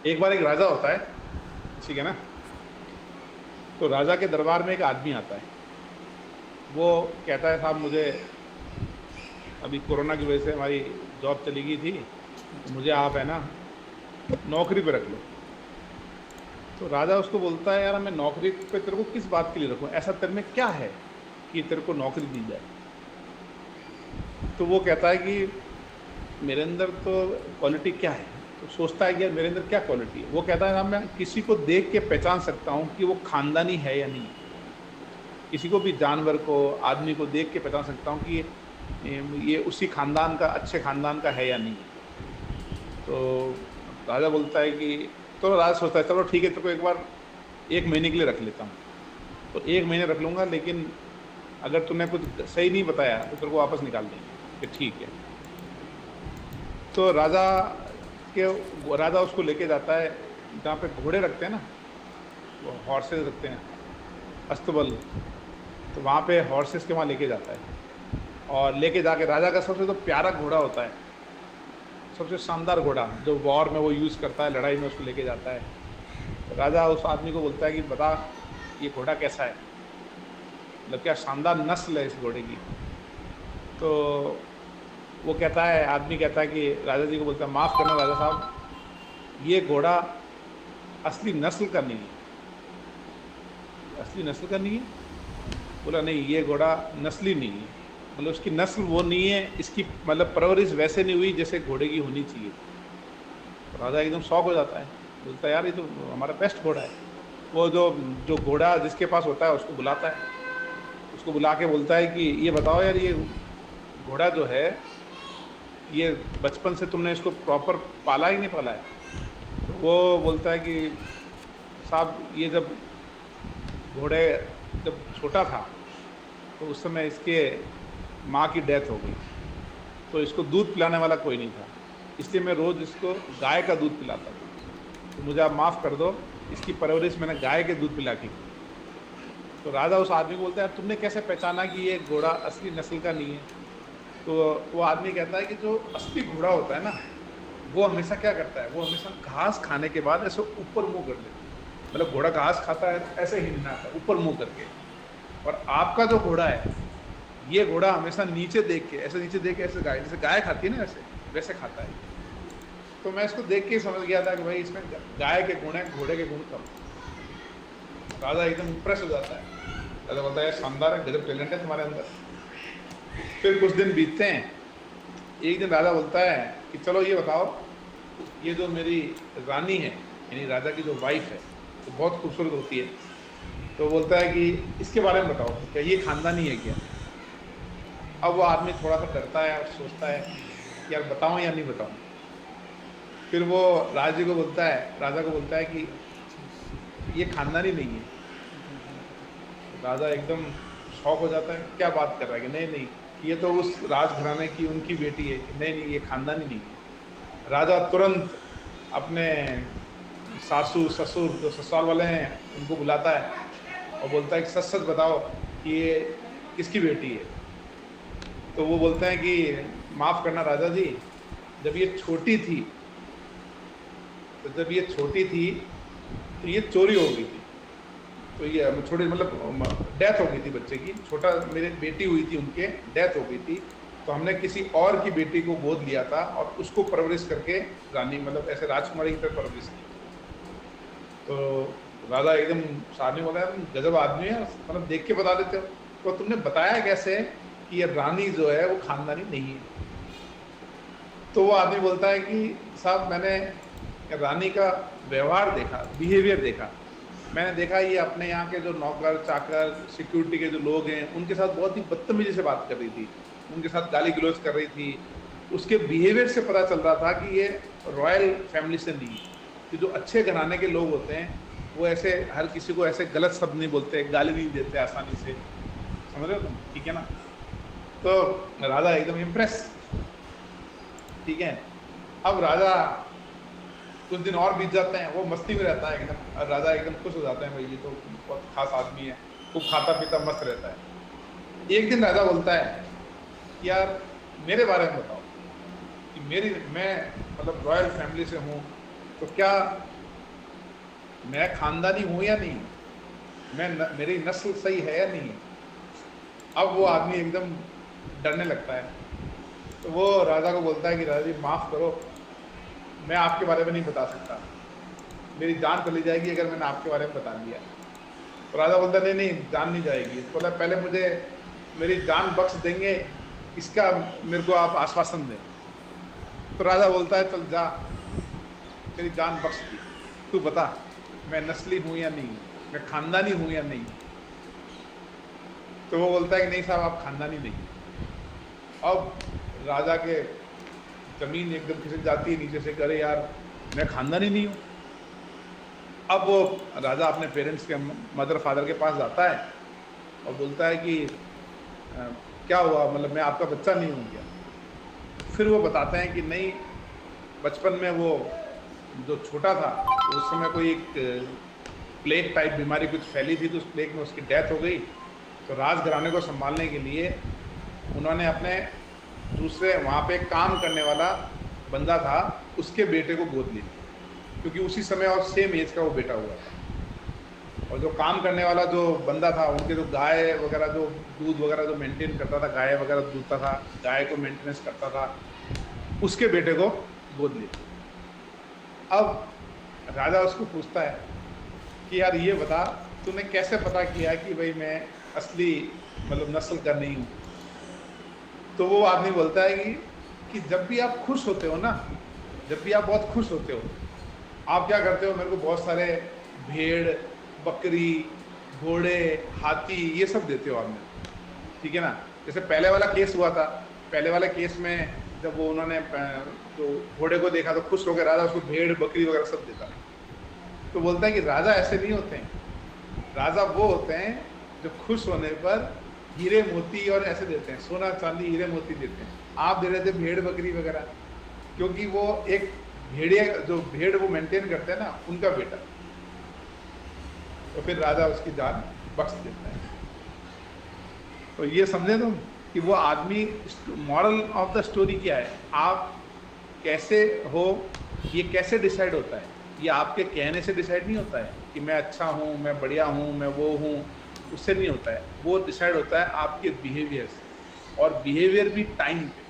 एक बार एक राजा होता है, ठीक है ना। तो राजा के दरबार में एक आदमी आता है। वो कहता है, साहब मुझे अभी कोरोना की वजह से हमारी जॉब चली गई थी, तो मुझे आप है ना नौकरी पे रख लो। तो राजा उसको बोलता है, यार मैं नौकरी पे तेरे को किस बात के लिए रखूं, ऐसा तेरे में क्या है कि तेरे को नौकरी दी जाए। तो वो कहता है कि मेरे अंदर तो क्वालिटी क्या है। तो सोचता है कि यार मेरे अंदर क्या क्वालिटी है। वो कहता है, ना मैं किसी को देख के पहचान सकता हूँ कि वो खानदानी है या नहीं है। किसी को भी, जानवर को, आदमी को देख के पहचान सकता हूँ कि ये उसी खानदान का, अच्छे खानदान का है या नहीं है। तो राजा बोलता है कि, तो राजा सोचता है चलो ठीक है, तेरे को एक बार 1 महीने के लिए रख लेता हूँ। तो 1 महीने रख लूंगा, लेकिन अगर तूने कुछ सही नहीं बताया तो तेरे को वापस निकाल देंगे। कि ठीक है। तो राजा उसको लेके जाता है जहाँ पे घोड़े रखते हैं ना, वो हॉर्सेस रखते हैं, अस्तबल। तो वहाँ पे हॉर्सेस के वहाँ लेके जाता है। और लेके जाके राजा का सबसे तो प्यारा घोड़ा होता है, सबसे शानदार घोड़ा जो वॉर में वो यूज़ करता है, लड़ाई में, उसको लेके जाता है। तो राजा उस आदमी को बोलता है कि बता, ये घोड़ा कैसा है, मतलब क्या शानदार नस्ल है इस घोड़े की। तो वो कहता है, आदमी कहता है कि राजा जी को बोलता है, माफ़ करना राजा साहब, ये घोड़ा असली नस्ल का नहीं है। असली नस्ल का नहीं है? बोला नहीं, ये घोड़ा नस्ली नहीं है, मतलब उसकी नस्ल वो नहीं है, इसकी मतलब परवरिश वैसे नहीं हुई जैसे घोड़े की होनी चाहिए। तो राजा एकदम शौक हो जाता है, बोलता है यार ये तो हमारा बेस्ट घोड़ा है। वो जो जो घोड़ा जिसके पास होता है उसको बुलाता है। उसको बुला के बोलता है कि ये बताओ यार, ये घोड़ा जो है, ये बचपन से तुमने इसको प्रॉपर पाला ही नहीं पाला है? तो वो बोलता है कि साहब, ये जब घोड़े जब छोटा था तो उस समय इसके माँ की डेथ हो गई, तो इसको दूध पिलाने वाला कोई नहीं था, इसलिए मैं रोज़ इसको गाय का दूध पिलाता था। तो मुझे आप माफ़ कर दो, इसकी परवरिश मैंने गाय के दूध पिला के की। तो राजा उस आदमी को बोलता है, तुमने कैसे पहचाना कि ये घोड़ा असली नस्ल का नहीं है? तो वो आदमी कहता है कि जो असली घोड़ा होता है ना, वो हमेशा क्या करता है, वो हमेशा घास खाने के बाद ऐसे ऊपर मुंह कर लेता है। मतलब घोड़ा घास खाता है तो ऐसे हिलना आता है ऊपर मुंह करके। और आपका जो घोड़ा है, ये घोड़ा हमेशा नीचे देख के, ऐसे नीचे देख के, ऐसे गाय जैसे गाय खाती है ना, वैसे वैसे खाता है। तो मैं इसको देख के ही समझ गया था कि भाई इसमें गाय के गुण है, घोड़े के गुण कम। राजा एकदम इम्प्रेस हो जाता है। राजा बोलता है, शानदार है, गजब टैलेंट है तुम्हारे अंदर। फिर कुछ दिन बीतते हैं। एक दिन राजा बोलता है कि चलो ये बताओ, ये जो मेरी रानी है, यानी राजा की जो वाइफ है, वो बहुत खूबसूरत होती है। तो बोलता है कि इसके बारे में बताओ, क्या ये खानदानी है क्या? अब वो आदमी थोड़ा सा डरता है और सोचता है कि यार बताऊं या नहीं बताऊं। फिर वो राजा को बोलता है कि ये खानदानी नहीं है। राजा एकदम शौक हो जाता है, क्या बात कर रहा है, कि नहीं नहीं, ये तो उस राजघराने की उनकी बेटी है, कि नहीं नहीं, ये खानदानी नहीं है। राजा तुरंत अपने सासू ससुर जो ससुराल वाले हैं उनको बुलाता है और बोलता है कि सच सच बताओ कि ये किसकी बेटी है। तो वो बोलते हैं कि माफ़ करना राजा जी, जब ये छोटी थी तो ये चोरी हो गई थी। तो ये छोटी, मतलब डेथ हो गई थी बच्चे की, छोटा मेरी बेटी हुई थी, उनके डेथ हो गई थी। तो हमने किसी और की बेटी को गोद लिया था और उसको परवरिश करके रानी, मतलब ऐसे राजकुमारी की तरह परवरिश की। तो राजा एकदम सामने बोला, तुम गजब आदमी है, मतलब देख के बता देते हो। तो तुमने बताया कैसे कि ये रानी जो है वो खानदानी नहीं है? तो वो आदमी बोलता है कि साहब मैंने रानी का व्यवहार देखा, बिहेवियर देखा। मैंने देखा ये अपने यहाँ के जो नौकर चाकर सिक्योरिटी के जो लोग हैं उनके साथ बहुत ही बदतमीजी से बात कर रही थी, उनके साथ गाली गलौज कर रही थी। उसके बिहेवियर से पता चल रहा था कि ये रॉयल फैमिली से नहीं है। कि जो अच्छे घराने के लोग होते हैं वो ऐसे हर किसी को ऐसे गलत शब्द नहीं बोलते, गाली नहीं देते आसानी से। समझ रहे हो तुम? ठीक है ना? तो राजा एकदम इम्प्रेस। ठीक है। अब राजा, कुछ दिन और बीत जाते हैं, वो मस्ती में रहता है एकदम, और राजा एकदम खुश हो जाते हैं, भाई ये तो बहुत खास आदमी है, खूब खाता पीता मस्त रहता है। एक दिन राजा बोलता है कि यार मेरे बारे में बताओ, कि मैं मतलब रॉयल फैमिली से हूँ, तो क्या मैं खानदानी हूं या नहीं, मेरी नस्ल सही है या नहीं। अब वो आदमी एकदम डरने लगता है। तो वो राजा को बोलता है कि राजा जी माफ़ करो, मैं आपके बारे में नहीं बता सकता, मेरी जान चली जाएगी अगर मैंने आपके बारे में बता दिया। तो राजा बोलता नहीं नहीं, जान नहीं जाएगी। तो बोला पहले मुझे मेरी जान बख्श देंगे, इसका मेरे को आप आश्वासन दें। तो राजा बोलता है चल जा, तेरी जान बख्श दी, तू बता मैं नस्ली हूं या नहीं, मैं खानदानी हूं या नहीं। तो वो बोलता है कि नहीं साहब, आप खानदानी नहीं। अब राजा के जमीन एकदम खिसक जाती है नीचे से, करे यार मैं खानदानी नहीं हूँ। अब वो राजा अपने पेरेंट्स के, मदर फादर के पास जाता है और बोलता है कि क्या हुआ, मतलब मैं आपका बच्चा नहीं हूँ क्या। फिर वो बताते हैं कि नहीं, बचपन में वो जो छोटा था उस समय कोई एक प्लेग टाइप बीमारी कुछ फैली थी, तो उस प्लेग में उसकी डेथ हो गई। तो राजघराने को संभालने के लिए उन्होंने अपने दूसरे वहाँ पे काम करने वाला बंदा था उसके बेटे को गोद लिया, क्योंकि उसी समय और सेम एज का वो बेटा हुआ था। और जो काम करने वाला जो बंदा था, उनके जो गाय वगैरह जो दूध वगैरह जो मेंटेन करता था, गाय वगैरह दूधता था, गाय को मेंटेनेंस करता था, उसके बेटे को गोद लिया। अब राजा उसको पूछता है कि यार ये बता, तूने कैसे पता किया कि भाई मैं असली मतलब नस्ल का नहीं हूँ। तो वो आदमी बोलता है कि जब भी आप खुश होते हो ना, जब भी आप बहुत खुश होते हो, आप क्या करते हो, मेरे को बहुत सारे भेड़, बकरी, घोड़े, हाथी ये सब देते हो आपने, ठीक है ना। जैसे पहले वाला केस हुआ था, पहले वाले केस में जब वो उन्होंने तो घोड़े को देखा तो खुश हो गए, राजा उसको भेड़ बकरी वगैरह सब देता। तो बोलता है कि राजा ऐसे नहीं होते हैं, राजा वो होते हैं जो खुश होने पर हीरे मोती और ऐसे देते हैं, सोना चांदी हीरे मोती देते हैं। आप दे रहे थे भेड़ बकरी वगैरह, क्योंकि वो एक भेड़िया जो भेड़ वो मेंटेन करते हैं ना, उनका बेटा। तो फिर राजा उसकी जान बख्श देता है। तो ये समझे तुम कि वो आदमी, मॉरल ऑफ द स्टोरी क्या है, आप कैसे हो, ये कैसे डिसाइड होता है। ये आपके कहने से डिसाइड नहीं होता है कि मैं अच्छा हूँ, मैं बढ़िया हूँ, मैं वो हूँ, उससे नहीं होता है। वो डिसाइड होता है आपके बिहेवियर से, और बिहेवियर भी टाइम पे।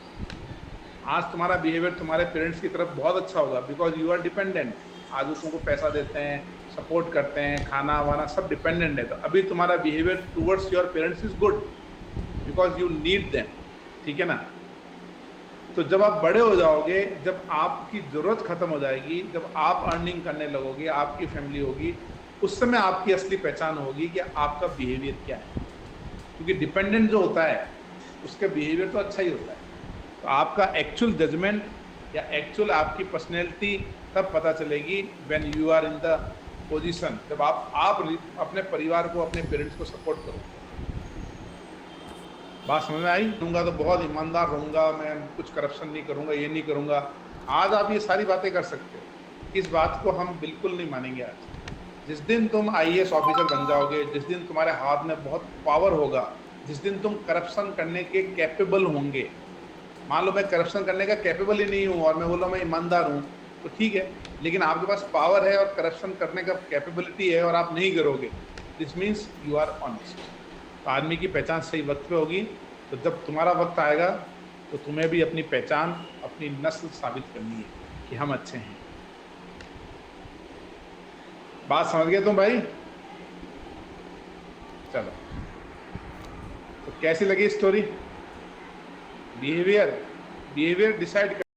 आज तुम्हारा बिहेवियर तुम्हारे पेरेंट्स की तरफ बहुत अच्छा होगा, बिकॉज यू आर डिपेंडेंट। आज उसको पैसा देते हैं, सपोर्ट करते हैं, खाना वाना सब डिपेंडेंट है। तो अभी तुम्हारा behaviour towards your parents is good because you need them, ठीक है ना। तो जब आप बड़े हो जाओगे, जब आपकी ज़रूरत ख़त्म हो जाएगी, जब आप अर्निंग करने लगोगे, आपकी फैमिली होगी, उस समय आपकी असली पहचान होगी कि आपका बिहेवियर क्या है। क्योंकि डिपेंडेंट जो होता है उसका बिहेवियर तो अच्छा ही होता है। तो आपका एक्चुअल जजमेंट या एक्चुअल आपकी पर्सनैलिटी तब पता चलेगी when you are in the position, जब आप अपने परिवार को, अपने पेरेंट्स को सपोर्ट करोगे। बात समझ में आई। रहूँगा तो बहुत ईमानदार रहूँगा, मैं कुछ करप्शन नहीं करूँगा, ये नहीं करूँगा। आज आप ये सारी बातें कर सकते हो, इस बात को हम बिल्कुल नहीं मानेंगे। आज जिस दिन तुम IAS ऑफिसर बन जाओगे, जिस दिन तुम्हारे हाथ में बहुत पावर होगा, जिस दिन तुम करप्शन करने के कैपेबल होंगे, मान लो मैं करप्शन करने का कैपेबल ही नहीं हूँ और मैं बोला मैं ईमानदार हूँ, तो ठीक है, लेकिन आपके पास पावर है और करप्शन करने का कैपेबिलिटी है और आप नहीं करोगे, this means you are honest. तो आदमी की पहचान सही वक्त पे होगी। तो जब तुम्हारा वक्त आएगा तो तुम्हें भी अपनी पहचान, अपनी नस्ल साबित करनी है कि हम अच्छे हैं। बात समझ गए तुम भाई? चलो, तो कैसी लगी स्टोरी? Behaviour decide